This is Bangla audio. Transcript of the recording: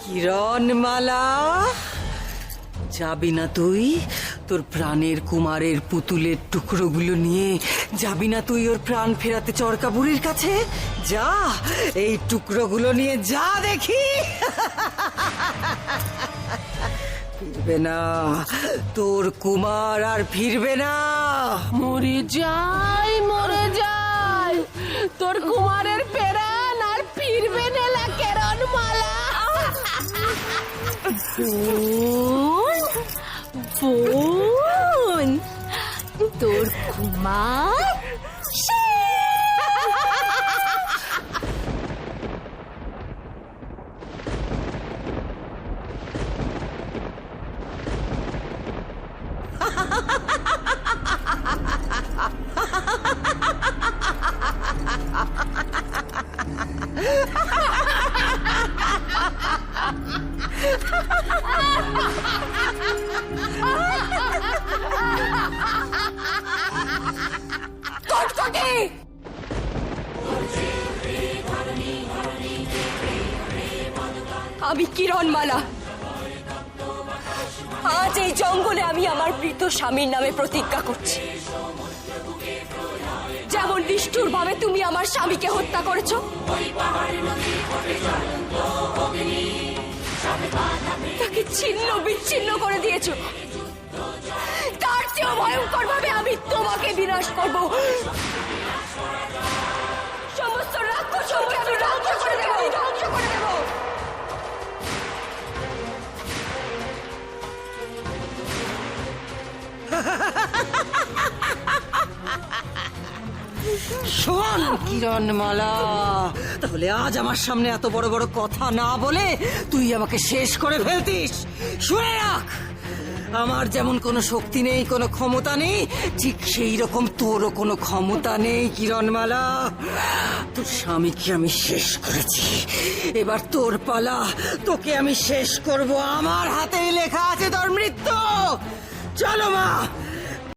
কিরণমালা, যাবি না তুই? তোর প্রাণের কুমারের পুতুলের টুকরোগুলো নিয়ে যাবি না তুই ওর প্রাণ ফেরাতে চরকা বুড়ির কাছে? যা, এই টুকরোগুলো নিয়ে যা দেখি। ফিরবে না তোর কুমার, আর ফিরবে না। মরে যাই, তোর কুমারের প্রাণ আর ফিরবে না কিরণমালা। বোন, তোর কুমার আমি কিরণমালা। আজ এই জঙ্গলে আমি আমার মৃত স্বামীর নামে প্রতিজ্ঞা করছি। যেমন নিষ্ঠুর ভাবে তুমি আমার স্বামীকে হত্যা করেছো, তাকে ছিন্ন বিচ্ছিন্ন করে দিয়েছো, তার চেয়েও ভয়ঙ্কর ভাবে আমি তোমাকে বিনাশ করব। সমস্ত রাক্ষসকে আমি ধ্বংস করে দেব, ধ্বংস করে দেব। শোন কিরণমালা, তাহলে আজ আমার সামনে এত বড় বড় কথা না বলে তুই আমাকে শেষ করে ফেলতিস। শুনে রাখ, আমার যেমন কোনো শক্তি নেই, কোনো ক্ষমতা নেই, ঠিক সেই রকম তোরও কোনো ক্ষমতা নেই কিরণমালা। তোর স্বামীকে আমি শেষ করেছি, এবার তোর পালা, তোকে আমি শেষ করব। আমার হাতেই লেখা আছে তোর মৃত্যু। চলো মা,